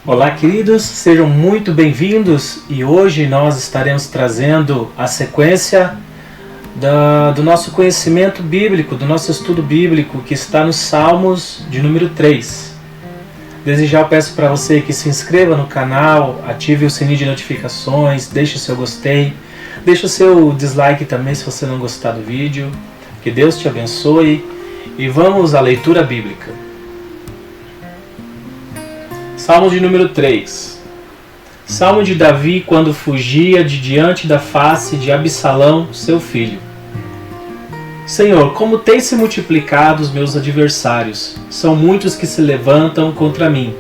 Olá, queridos, sejam muito bem-vindos e hoje nós estaremos trazendo a sequência do nosso conhecimento bíblico, do nosso estudo bíblico que está nos Salmos de número 3. Desde já eu peço para você que se inscreva no canal, ative o sininho de notificações, deixe o seu gostei, deixe o seu dislike também se você não gostar do vídeo. Que Deus te abençoe e vamos à leitura bíblica. Salmo de número 3. Salmo de Davi quando fugia de diante da face de Absalão, seu filho. Senhor, como têm se multiplicado os meus adversários, são muitos que se levantam contra mim.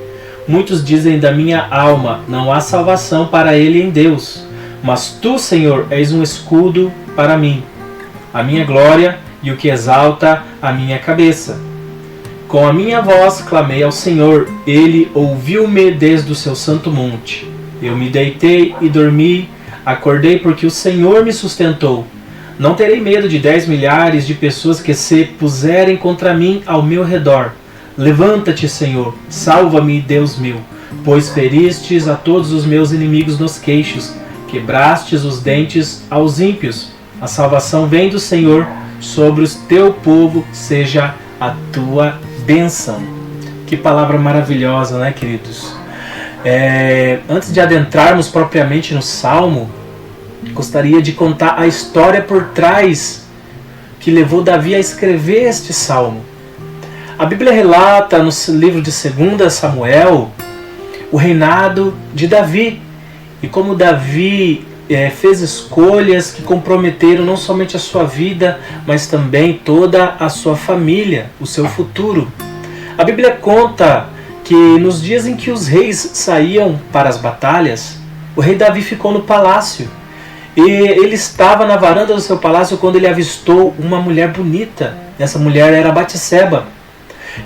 Muitos dizem da minha alma, não há salvação para ele em Deus. Mas tu, Senhor, és um escudo para mim, a minha glória e o que exalta a minha cabeça. Com a minha voz clamei ao Senhor, Ele ouviu-me desde o seu santo monte. Eu me deitei e dormi, acordei porque o Senhor me sustentou. Não terei medo de 10 milhares de pessoas que se puserem contra mim ao meu redor. Levanta-te, Senhor, salva-me, Deus meu, pois feristes a todos os meus inimigos nos queixos, quebrastes os dentes aos ímpios. A salvação vem do Senhor, sobre o teu povo seja a tua bênção. Que palavra maravilhosa, né, queridos? Antes de adentrarmos propriamente no Salmo, gostaria de contar a história por trás que levou Davi a escrever este Salmo. A Bíblia relata no livro de 2 Samuel o reinado de Davi e como Davi fez escolhas que comprometeram não somente a sua vida, mas também toda a sua família, o seu futuro. A Bíblia conta que nos dias em que os reis saíam para as batalhas, o rei Davi ficou no palácio. E ele estava na varanda do seu palácio quando ele avistou uma mulher bonita. Essa mulher era Batseba.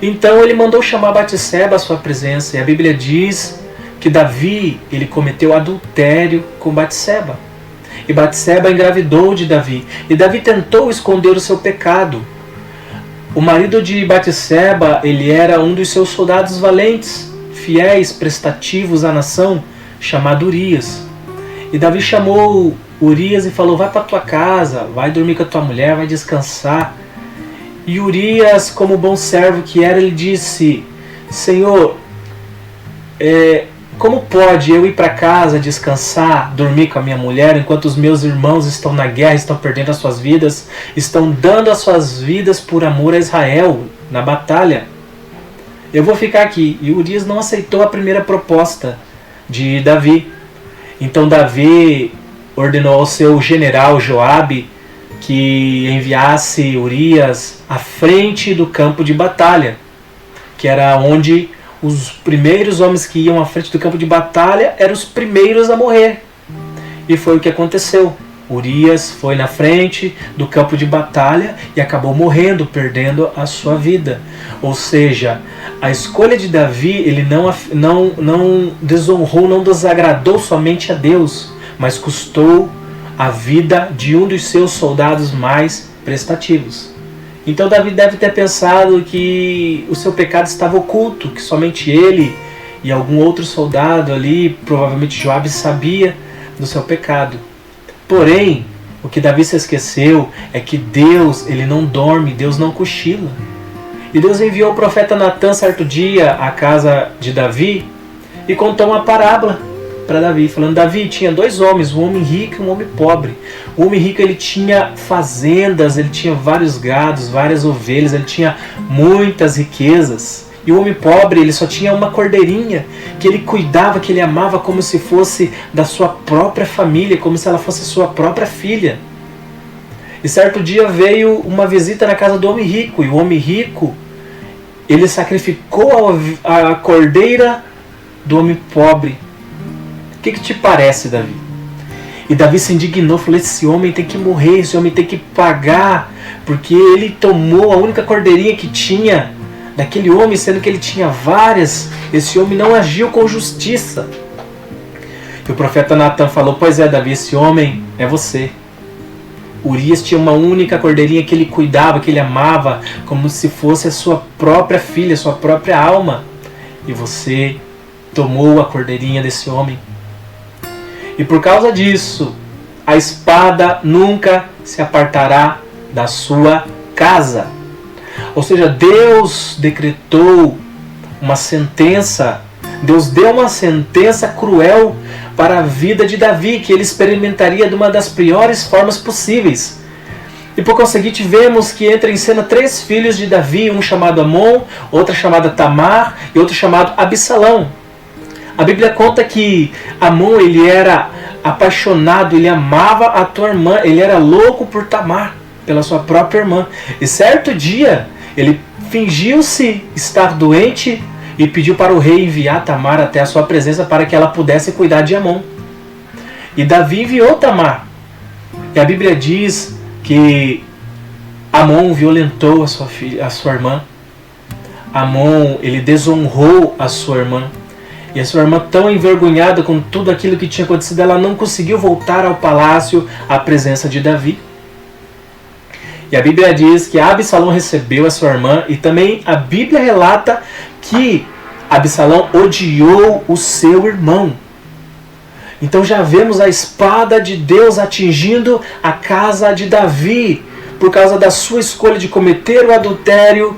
Então ele mandou chamar Batseba à sua presença. E a Bíblia diz que Davi ele cometeu adultério com Batseba. E Batseba engravidou de Davi. E Davi tentou esconder o seu pecado. O marido de Batseba, ele era um dos seus soldados valentes, fiéis, prestativos à nação, chamado Urias. E Davi chamou Urias e falou, vai para tua casa, vai dormir com a tua mulher, vai descansar. E Urias, como bom servo que era, ele disse, Senhor, como pode eu ir para casa, descansar, dormir com a minha mulher, enquanto os meus irmãos estão na guerra, estão perdendo as suas vidas, estão dando as suas vidas por amor a Israel, na batalha? Eu vou ficar aqui. E Urias não aceitou a primeira proposta de Davi. Então Davi ordenou ao seu general Joabe que enviasse Urias à frente do campo de batalha, que era onde os primeiros homens que iam à frente do campo de batalha eram os primeiros a morrer. E foi o que aconteceu. Urias foi na frente do campo de batalha e acabou morrendo, perdendo a sua vida. Ou seja, a escolha de Davi, ele não desonrou, não desagradou somente a Deus, mas custou a vida de um dos seus soldados mais prestativos. Então Davi deve ter pensado que o seu pecado estava oculto, que somente ele e algum outro soldado ali, provavelmente Joabe, sabia do seu pecado. Porém, o que Davi se esqueceu é que Deus, ele não dorme, Deus não cochila. E Deus enviou o profeta Natan certo dia à casa de Davi e contou uma parábola para Davi, falando, Davi tinha 2 homens, um homem rico e um homem pobre. O homem rico, ele tinha fazendas, ele tinha vários gados, várias ovelhas, ele tinha muitas riquezas. E o homem pobre, ele só tinha uma cordeirinha que ele cuidava, que ele amava como se fosse da sua própria família, como se ela fosse sua própria filha. E certo dia veio uma visita na casa do homem rico, e o homem rico, ele sacrificou a cordeira do homem pobre. O que te parece, Davi? E Davi se indignou, falou, esse homem tem que morrer, esse homem tem que pagar, porque ele tomou a única cordeirinha que tinha daquele homem, sendo que ele tinha várias. Esse homem não agiu com justiça. E o profeta Natan falou, pois é, Davi, esse homem é você. Urias tinha uma única cordeirinha que ele cuidava, que ele amava, como se fosse a sua própria filha, a sua própria alma. E você tomou a cordeirinha desse homem. E por causa disso, a espada nunca se apartará da sua casa. Ou seja, Deus decretou uma sentença, Deus deu uma sentença cruel para a vida de Davi, que ele experimentaria de uma das piores formas possíveis. E por conseguinte vemos que entra em cena 3 filhos de Davi, um chamado Amon, outra chamada Tamar e outro chamado Absalão. A Bíblia conta que Amon, ele era apaixonado, ele amava a tua irmã, ele era louco por Tamar, pela sua própria irmã. E certo dia, ele fingiu-se estar doente e pediu para o rei enviar Tamar até a sua presença para que ela pudesse cuidar de Amon. E Davi enviou Tamar. E a Bíblia diz que Amon violentou a sua irmã. Amon, ele desonrou a sua irmã. E a sua irmã, tão envergonhada com tudo aquilo que tinha acontecido, ela não conseguiu voltar ao palácio à presença de Davi. E a Bíblia diz que Absalão recebeu a sua irmã, e também a Bíblia relata que Absalão odiou o seu irmão. Então já vemos a espada de Deus atingindo a casa de Davi, por causa da sua escolha de cometer o adultério,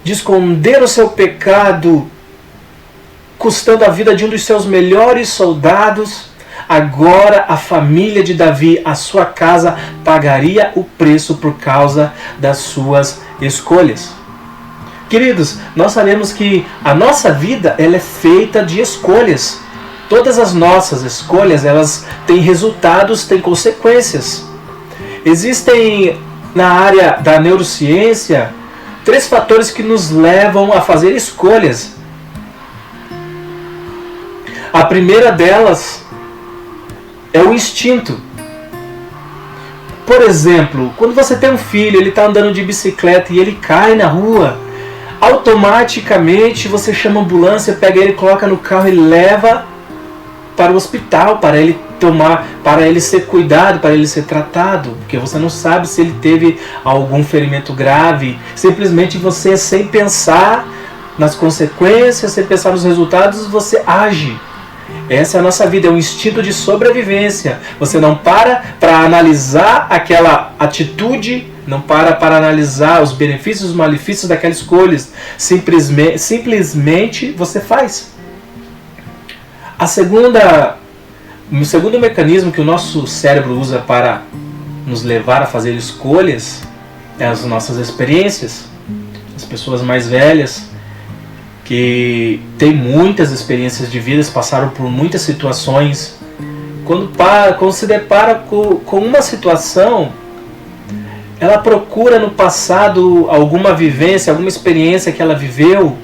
de esconder o seu pecado, custando a vida de um dos seus melhores soldados. Agora a família de Davi, a sua casa, pagaria o preço por causa das suas escolhas. Queridos, nós sabemos que a nossa vida ela é feita de escolhas. Todas as nossas escolhas, elas têm resultados, têm consequências. Existem na área da neurociência 3 fatores que nos levam a fazer escolhas. A primeira delas é o instinto. Por exemplo, quando você tem um filho, ele está andando de bicicleta e ele cai na rua, automaticamente você chama a ambulância, pega ele, coloca no carro e leva para o hospital, para ele ser cuidado, para ele ser tratado, porque você não sabe se ele teve algum ferimento grave. Simplesmente você, sem pensar nas consequências, sem pensar nos resultados, você age. Essa é a nossa vida, é um instinto de sobrevivência. Você não para analisar aquela atitude, não para analisar os benefícios e os malefícios daquela escolha. Simplesmente você faz. O segundo mecanismo que o nosso cérebro usa para nos levar a fazer escolhas é as nossas experiências. As pessoas mais velhas, que têm muitas experiências de vida, passaram por muitas situações, quando se depara com uma situação, ela procura no passado alguma vivência, alguma experiência que ela viveu,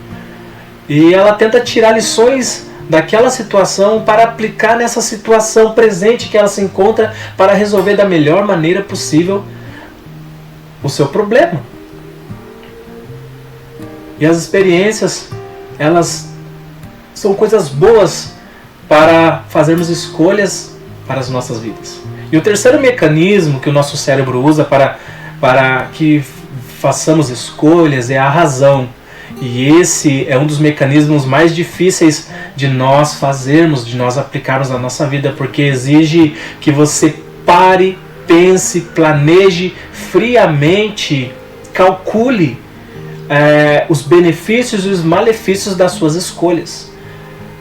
e ela tenta tirar lições daquela situação para aplicar nessa situação presente que ela se encontra, para resolver da melhor maneira possível o seu problema. E as experiências, elas são coisas boas para fazermos escolhas para as nossas vidas. E o terceiro mecanismo que o nosso cérebro usa para que façamos escolhas é a razão. E esse é um dos mecanismos mais difíceis de nós fazermos, de nós aplicarmos na nossa vida, porque exige que você pare, pense, planeje friamente, calcule os benefícios e os malefícios das suas escolhas.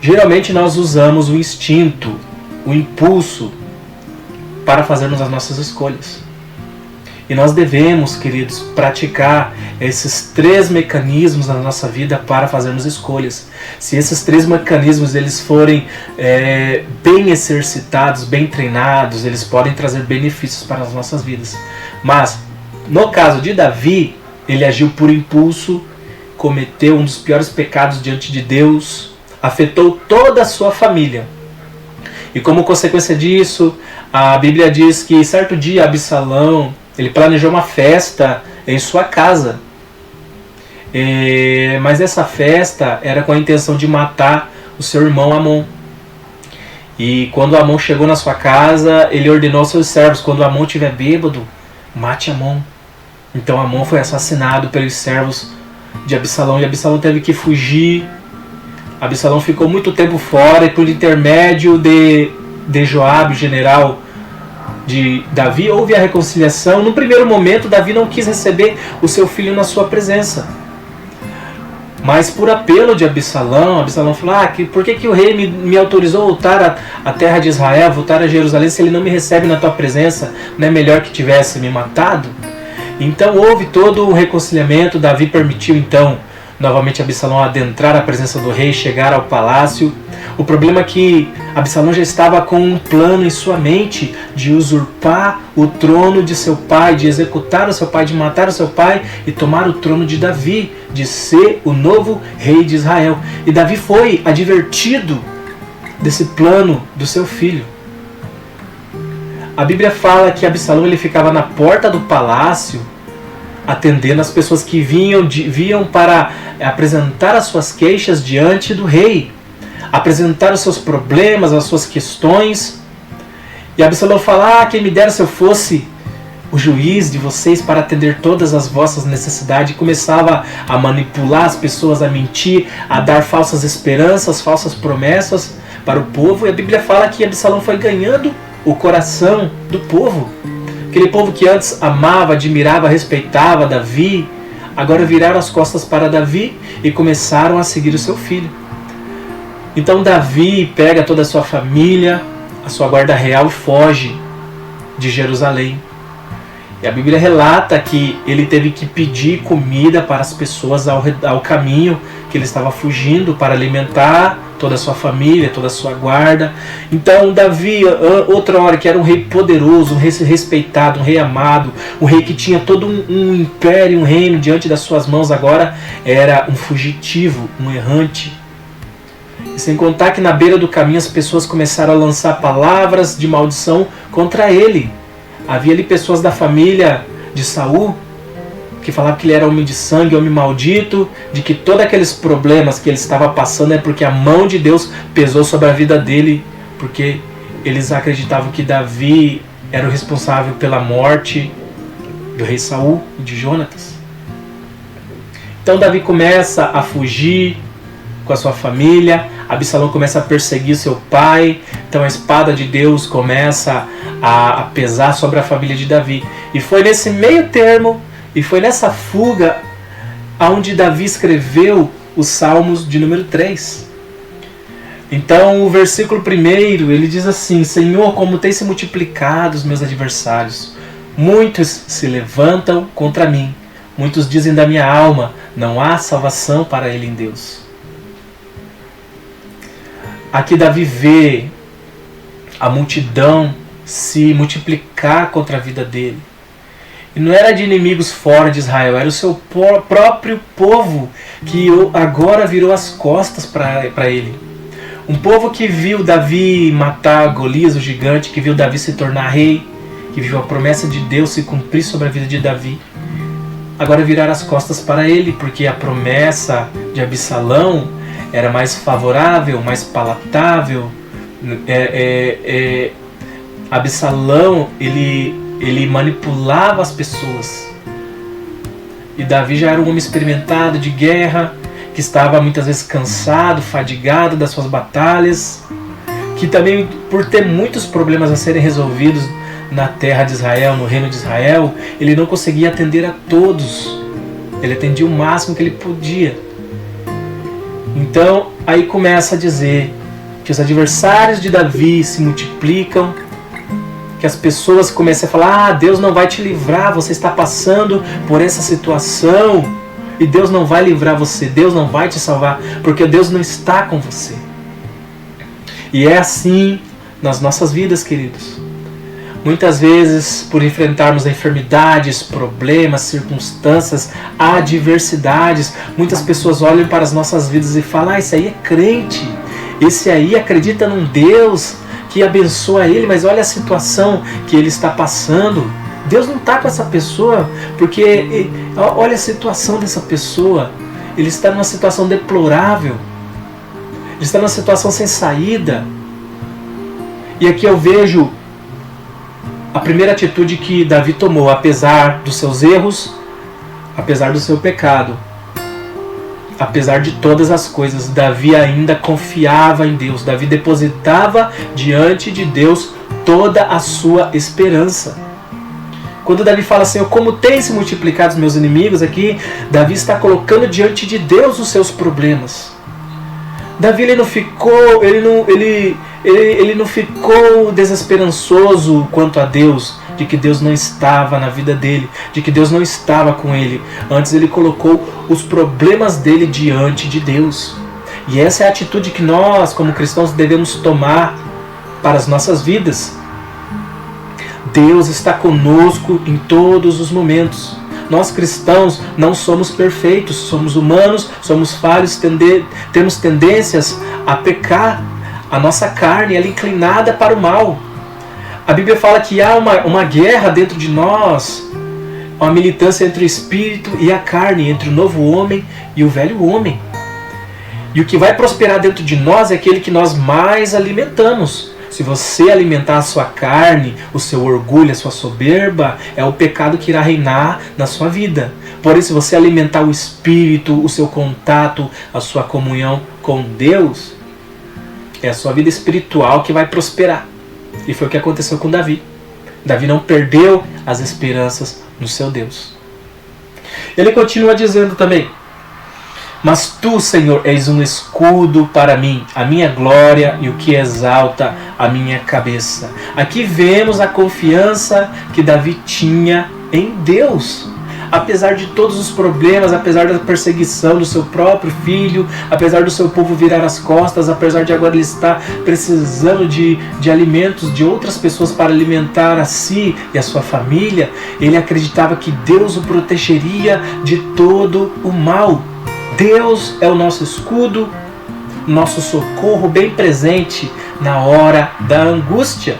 Geralmente nós usamos o instinto, o impulso, para fazermos as nossas escolhas. E nós devemos, queridos, praticar esses 3 mecanismos na nossa vida para fazermos escolhas. Se esses 3 mecanismos eles forem bem exercitados, bem treinados, eles podem trazer benefícios para as nossas vidas. Mas, no caso de Davi, ele agiu por impulso, cometeu um dos piores pecados diante de Deus, afetou toda a sua família. E como consequência disso, a Bíblia diz que certo dia Absalão, ele planejou uma festa em sua casa. Mas essa festa era com a intenção de matar o seu irmão Amon. E quando Amon chegou na sua casa, ele ordenou aos seus servos: quando Amon estiver bêbado, mate Amon. Então Amon foi assassinado pelos servos de Absalão, e Absalão teve que fugir Absalão ficou muito tempo fora e por intermédio de Joabe, o general de Davi, houve a reconciliação. No primeiro momento, Davi não quis receber o seu filho na sua presença. Mas por apelo de Absalão falou, por que o rei me autorizou a voltar à terra de Israel, voltar a Jerusalém, se ele não me recebe na tua presença? Não é melhor que tivesse me matado? Então houve todo um reconciliamento. Davi permitiu então novamente Absalão adentrar a presença do rei, chegar ao palácio. O problema é que Absalão já estava com um plano em sua mente de usurpar o trono de seu pai, de executar o seu pai, de matar o seu pai e tomar o trono de Davi, de ser o novo rei de Israel. E Davi foi advertido desse plano do seu filho. A Bíblia fala que Absalão ele ficava na porta do palácio, atendendo as pessoas que vinham para apresentar as suas queixas diante do rei, apresentar os seus problemas, as suas questões. E Absalão fala, quem me dera se eu fosse o juiz de vocês para atender todas as vossas necessidades. E começava a manipular as pessoas, a mentir, a dar falsas esperanças, falsas promessas para o povo. E a Bíblia fala que Absalão foi ganhando o coração do povo. Aquele povo que antes amava, admirava, respeitava Davi, agora viraram as costas para Davi e começaram a seguir o seu filho. Então Davi pega toda a sua família, a sua guarda real e foge de Jerusalém. E a Bíblia relata que ele teve que pedir comida para as pessoas ao caminho que ele estava fugindo, para alimentar toda a sua família, toda a sua guarda. Então Davi, outra hora que era um rei poderoso, um rei respeitado, um rei amado, um rei que tinha todo um império, um reino diante das suas mãos, agora era um fugitivo, um errante. E sem contar que na beira do caminho as pessoas começaram a lançar palavras de maldição contra ele. Havia ali pessoas da família de Saul que falavam que ele era homem de sangue, homem maldito, de que todos aqueles problemas que ele estava passando é porque a mão de Deus pesou sobre a vida dele, porque eles acreditavam que Davi era o responsável pela morte do rei Saul e de Jonatas. Então Davi começa a fugir com a sua família, Absalão começa a perseguir seu pai, então a espada de Deus começa a pesar sobre a família de Davi. E foi nesse meio termo, e foi nessa fuga, onde Davi escreveu os Salmos de número 3. Então o versículo 1, ele diz assim: Senhor, como têm se multiplicado os meus adversários, muitos se levantam contra mim, muitos dizem da minha alma, não há salvação para ele em Deus. Aqui Davi vê a multidão se multiplicar contra a vida dele. E não era de inimigos fora de Israel, era o seu próprio povo que agora virou as costas para ele. Um povo que viu Davi matar Golias, o gigante, que viu Davi se tornar rei, que viu a promessa de Deus se cumprir sobre a vida de Davi. Agora viraram as costas para ele, porque a promessa de Absalão era mais favorável, mais palatável. Absalão, ele manipulava as pessoas. E Davi já era um homem experimentado de guerra, que estava muitas vezes cansado, fadigado das suas batalhas, que também, por ter muitos problemas a serem resolvidos na terra de Israel, no reino de Israel, ele não conseguia atender a todos. Ele atendia o máximo que ele podia. Então, aí começa a dizer que os adversários de Davi se multiplicam, que as pessoas começam a falar: Deus não vai te livrar, você está passando por essa situação e Deus não vai livrar você, Deus não vai te salvar, porque Deus não está com você. E é assim nas nossas vidas, queridos. Muitas vezes, por enfrentarmos enfermidades, problemas, circunstâncias, adversidades, muitas pessoas olham para as nossas vidas e falam: esse aí é crente, esse aí acredita num Deus que abençoa ele, mas olha a situação que ele está passando. Deus não está com essa pessoa, porque olha a situação dessa pessoa. Ele está numa situação deplorável, ele está numa situação sem saída. E aqui eu vejo a primeira atitude que Davi tomou, apesar dos seus erros, apesar do seu pecado. apesar de todas as coisas, Davi ainda confiava em Deus. Davi depositava diante de Deus toda a sua esperança. Quando Davi fala, Senhor, como tem se multiplicado os meus inimigos, aqui Davi está colocando diante de Deus os seus problemas. Davi ele não ficou desesperançoso quanto a Deus, de que Deus não estava na vida dele, de que Deus não estava com ele. Antes ele colocou os problemas dele diante de Deus. E essa é a atitude que nós, como cristãos, devemos tomar para as nossas vidas. Deus está conosco em todos os momentos. Nós cristãos não somos perfeitos, somos humanos, somos falhos, temos tendências a pecar. A nossa carne ela é inclinada para o mal. A Bíblia fala que há uma guerra dentro de nós, uma militância entre o espírito e a carne, entre o novo homem e o velho homem. E o que vai prosperar dentro de nós é aquele que nós mais alimentamos. Se você alimentar a sua carne, o seu orgulho, a sua soberba, é o pecado que irá reinar na sua vida. Porém, se você alimentar o espírito, o seu contato, a sua comunhão com Deus, é a sua vida espiritual que vai prosperar. E foi o que aconteceu com Davi. Davi não perdeu as esperanças no seu Deus. Ele continua dizendo também: mas tu, Senhor, és um escudo para mim, a minha glória e o que exalta a minha cabeça. Aqui vemos a confiança que Davi tinha em Deus. Apesar de todos os problemas, apesar da perseguição do seu próprio filho, apesar do seu povo virar as costas, apesar de agora ele estar precisando de alimentos de outras pessoas para alimentar a si e a sua família, ele acreditava que Deus o protegeria de todo o mal. Deus é o nosso escudo, nosso socorro bem presente na hora da angústia.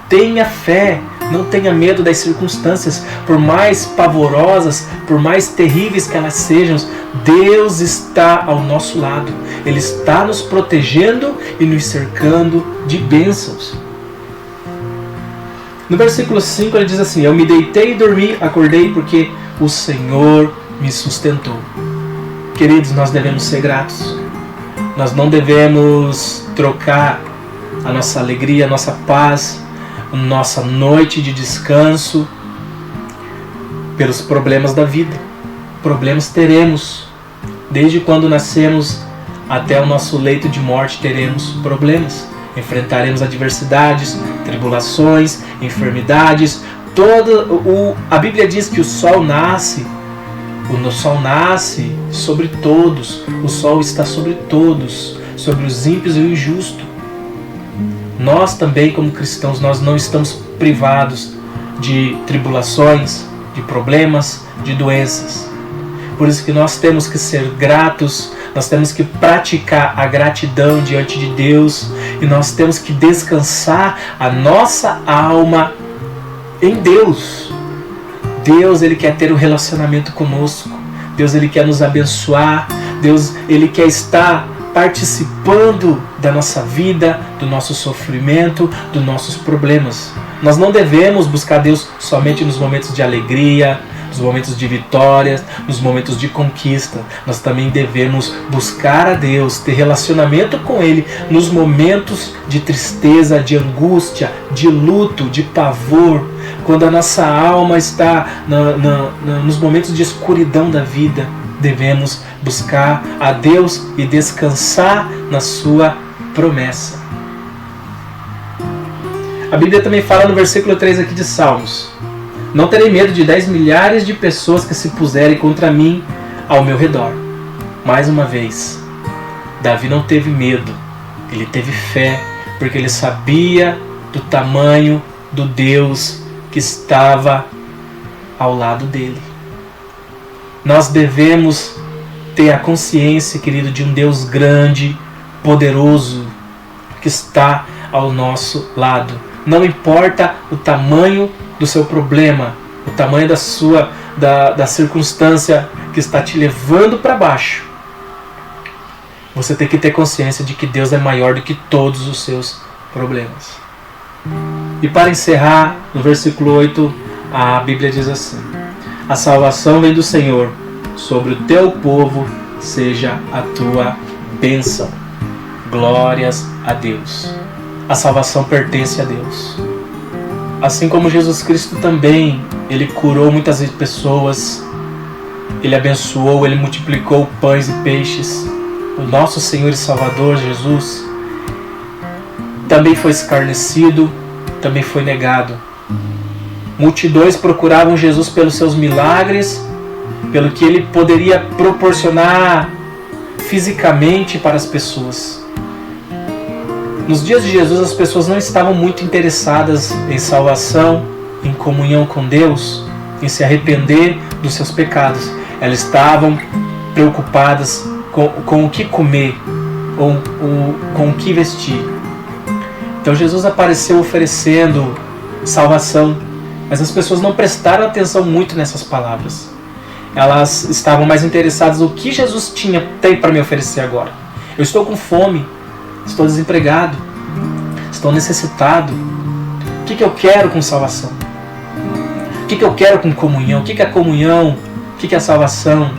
Tenha fé, não tenha medo das circunstâncias, por mais pavorosas, por mais terríveis que elas sejam, Deus está ao nosso lado. Ele está nos protegendo e nos cercando de bênçãos. No versículo 5 ele diz assim: eu me deitei e dormi, acordei porque o Senhor me sustentou. Queridos, nós devemos ser gratos. Nós não devemos trocar a nossa alegria, a nossa paz, a nossa noite de descanso pelos problemas da vida. Problemas teremos. Desde quando nascemos até o nosso leito de morte teremos problemas. Enfrentaremos adversidades, tribulações, enfermidades. A Bíblia diz que o sol nasce sobre todos. O sol está sobre todos, sobre os ímpios e o injusto. Nós também, como cristãos, nós não estamos privados de tribulações, de problemas, de doenças. Por isso que nós temos que ser gratos, nós temos que praticar a gratidão diante de Deus e nós temos que descansar a nossa alma em Deus. Deus, Ele quer ter um relacionamento conosco. Deus, Ele quer nos abençoar. Deus, Ele quer estar participando da nossa vida, do nosso sofrimento, dos nossos problemas. Nós não devemos buscar Deus somente nos momentos de alegria, nos momentos de vitórias, nos momentos de conquista. Nós também devemos buscar a Deus, ter relacionamento com Ele nos momentos de tristeza, de angústia, de luto, de pavor, quando a nossa alma está nos momentos de escuridão da vida. Devemos buscar a Deus e descansar na sua promessa. A Bíblia também fala no versículo 3 aqui de Salmos: não terei medo de 10 milhares de pessoas que se puserem contra mim ao meu redor. Mais uma vez, Davi não teve medo, ele teve fé, porque ele sabia do tamanho do Deus que estava ao lado dele. Nós devemos ter a consciência, querido, de um Deus grande, poderoso, que está ao nosso lado. Não importa o tamanho do seu problema, o tamanho da circunstância que está te levando para baixo. Você tem que ter consciência de que Deus é maior do que todos os seus problemas. E para encerrar, no versículo 8, a Bíblia diz assim: a salvação vem do Senhor, sobre o teu povo seja a tua bênção. Glórias a Deus. A salvação pertence a Deus. Assim como Jesus Cristo também, Ele curou muitas pessoas, Ele abençoou, Ele multiplicou pães e peixes. O nosso Senhor e Salvador Jesus também foi escarnecido, também foi negado. Multidões procuravam Jesus pelos seus milagres, pelo que Ele poderia proporcionar fisicamente para as pessoas. Nos dias de Jesus, as pessoas não estavam muito interessadas em salvação, em comunhão com Deus, em se arrepender dos seus pecados. Elas estavam preocupadas com o que comer, ou com o que vestir. Então Jesus apareceu oferecendo salvação, mas as pessoas não prestaram atenção muito nessas palavras. Elas estavam mais interessadas no que Jesus tem para me oferecer agora. Eu estou com fome, estou desempregado, estou necessitado. O que eu quero com salvação? O que eu quero com comunhão? O que é a comunhão? O que é a salvação?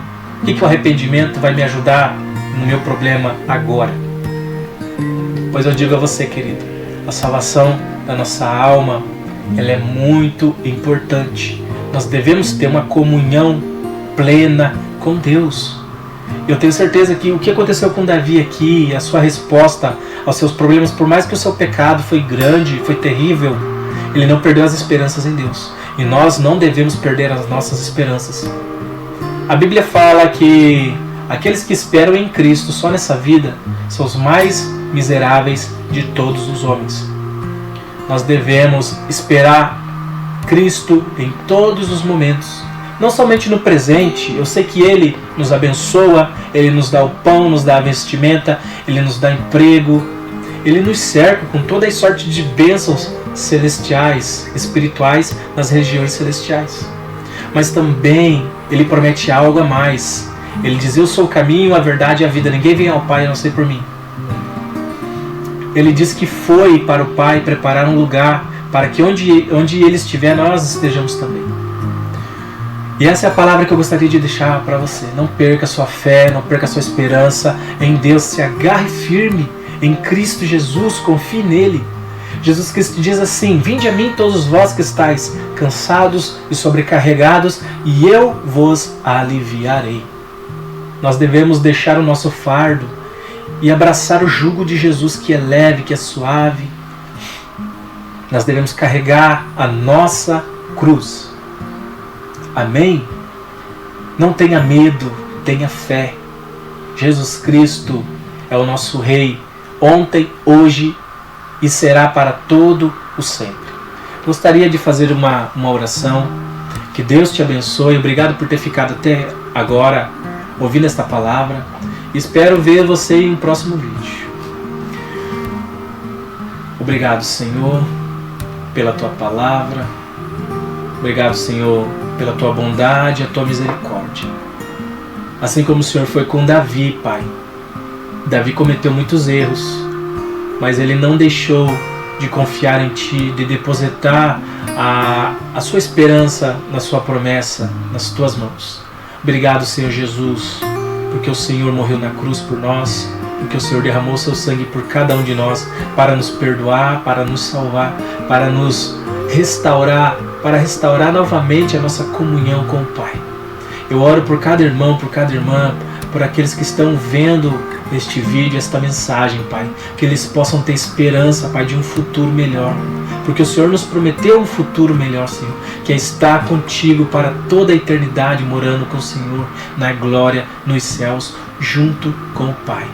O que o arrependimento vai me ajudar no meu problema agora? Pois eu digo a você, querido, a salvação da nossa alma, ela é muito importante. Nós devemos ter uma comunhão plena com Deus. Eu tenho certeza que o que aconteceu com Davi aqui, a sua resposta aos seus problemas, por mais que o seu pecado foi grande, foi terrível, ele não perdeu as esperanças em Deus. E nós não devemos perder as nossas esperanças. A Bíblia fala que aqueles que esperam em Cristo só nessa vida são os mais miseráveis de todos os homens. Nós devemos esperar Cristo em todos os momentos. Não somente no presente. Eu sei que Ele nos abençoa, Ele nos dá o pão, nos dá a vestimenta, Ele nos dá emprego, Ele nos cerca com toda a sorte de bênçãos celestiais, espirituais nas regiões celestiais. Mas também Ele promete algo a mais. Ele diz: eu sou o caminho, a verdade e a vida. Ninguém vem ao Pai a não ser por mim. Ele diz que foi para o Pai preparar um lugar para que onde Ele estiver, nós estejamos também. E essa é a palavra que eu gostaria de deixar para você. Não perca a sua fé, não perca a sua esperança em Deus. Se agarre firme em Cristo Jesus, confie nele. Jesus Cristo diz assim: vinde a mim todos vós que estáis cansados e sobrecarregados, e eu vos aliviarei. Nós devemos deixar o nosso fardo e abraçar o jugo de Jesus, que é leve, que é suave. Nós devemos carregar a nossa cruz. Amém? Não tenha medo, tenha fé. Jesus Cristo é o nosso Rei, ontem, hoje e será para todo o sempre. Gostaria de fazer uma oração. Que Deus te abençoe. Obrigado por ter ficado até agora ouvindo esta palavra. Espero ver você em um próximo vídeo. Obrigado, Senhor, pela Tua palavra. Obrigado, Senhor, pela Tua bondade e a Tua misericórdia. Assim como o Senhor foi com Davi, Pai. Davi cometeu muitos erros, mas ele não deixou de confiar em Ti, de depositar a sua esperança na Sua promessa, nas Tuas mãos. Obrigado, Senhor Jesus, porque o Senhor morreu na cruz por nós, porque o Senhor derramou Seu sangue por cada um de nós, para nos perdoar, para nos salvar, para nos restaurar, para restaurar novamente a nossa comunhão com o Pai. Eu oro por cada irmão, por cada irmã, por aqueles que estão vendo este vídeo, esta mensagem, Pai, que eles possam ter esperança, Pai, de um futuro melhor, porque o Senhor nos prometeu um futuro melhor, Senhor, que é estar contigo para toda a eternidade, morando com o Senhor na glória, nos céus, junto com o Pai.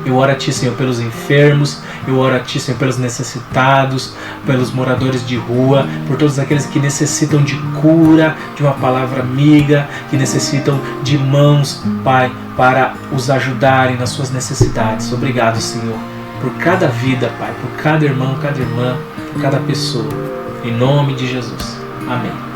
Eu oro a Ti, Senhor, pelos enfermos, eu oro a Ti, Senhor, pelos necessitados, pelos moradores de rua, por todos aqueles que necessitam de cura, de uma palavra amiga, que necessitam de mãos, Pai, para os ajudarem nas suas necessidades. Obrigado, Senhor, por cada vida, Pai, por cada irmão, cada irmã, por cada pessoa. Em nome de Jesus. Amém.